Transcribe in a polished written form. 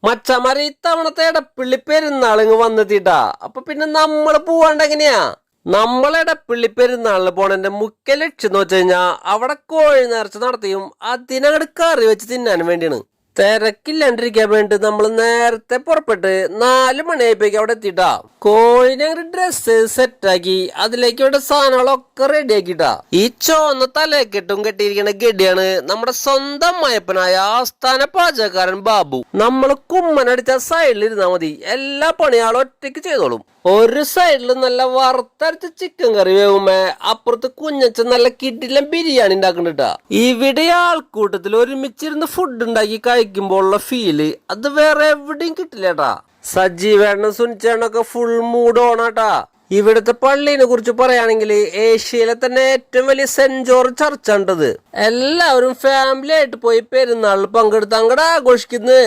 മച്ചമാര് ഇത്തവണത്തെ ഇടപ്പള്ളി പെരുന്നാളിങ് വന്നെത്തിട്ടാ. അപ്പൊ പിന്നെ നമ്മള് പോവാണ്ട് എങ്ങനെയാ? നമ്മളെ ഇടപ്പള്ളി പെരുന്നാളിന് പോണതിന്റെ മുഖ്യ ലക്ഷ്യം എന്ന് വെച്ച് കഴിഞ്ഞാ അവിടെ കോഴി നേർച്ച നടത്തിയും അതിനങ്ങട് കറി വെച്ച് തിന്നാനും വേണ്ടിയാണ്. തിരക്കില്ലാണ്ടിരിക്കാൻ വേണ്ടി നമ്മൾ നേരത്തെ പുറപ്പെട്ട് 4 മണിയായപ്പോഴേക്ക് അവിടെ എത്തിട്ടാ. കോഴിനെ ഡ്രസ്സ് സെറ്റാക്കി അതിലേക്ക് വേണ്ട സാധനങ്ങളൊക്കെ റെഡിയാക്കിട്ടാ. ഈ ചോന്ന തലക്കെട്ടും കെട്ടിയിരിക്കുന്ന ഗഡിയാണ് നമ്മുടെ സ്വന്തം മയപ്പനായ ആസ്ഥാന പാചകക്കാരൻ ബാബു. നമ്മൾ കുമ്മനടിച്ച സൈഡിൽ ഇരുന്നാ മതി, എല്ലാ പണിയാളും ഒറ്റയ്ക്ക് ചെയ്തോളും. ഒരു സൈഡിൽ നല്ല വറുത്തരച്ച ചിക്കൻ കറി വേവുമ്പോ അപ്പുറത്ത് കുഞ്ഞച്ച നല്ല കിടിലൻ ബിരിയാണി ഉണ്ടാക്കണ്ടാ. ഇവിടെ ആൾക്കൂട്ടത്തിൽ ഒരുമിച്ചിരുന്ന് ഫുഡ് ഉണ്ടാക്കി കഴിക്കുമ്പോഴുള്ള ഫീല് അത് വേറെ എവിടെയും കിട്ടില്ലേട്ടാ. സജീവേണ്ണ സുനിച്ചേണ്ണൊക്കെ ഫുൾ മൂഡ് ഓണാട്ടാ. ഇവിടുത്തെ പള്ളീനെ കുറിച്ച് പറയുകയാണെങ്കിൽ ഏഷ്യയിലെ തന്നെ ഏറ്റവും വലിയ സെന്റ് ജോർജ് ചർച്ച ഉണ്ടത്. എല്ലാവരും ഫാമിലി ആയിട്ട് പോയി പെരുന്നാളിൽ പങ്കെടുത്ത് അങ്ങോട്ട് ആഘോഷിക്കുന്നത്.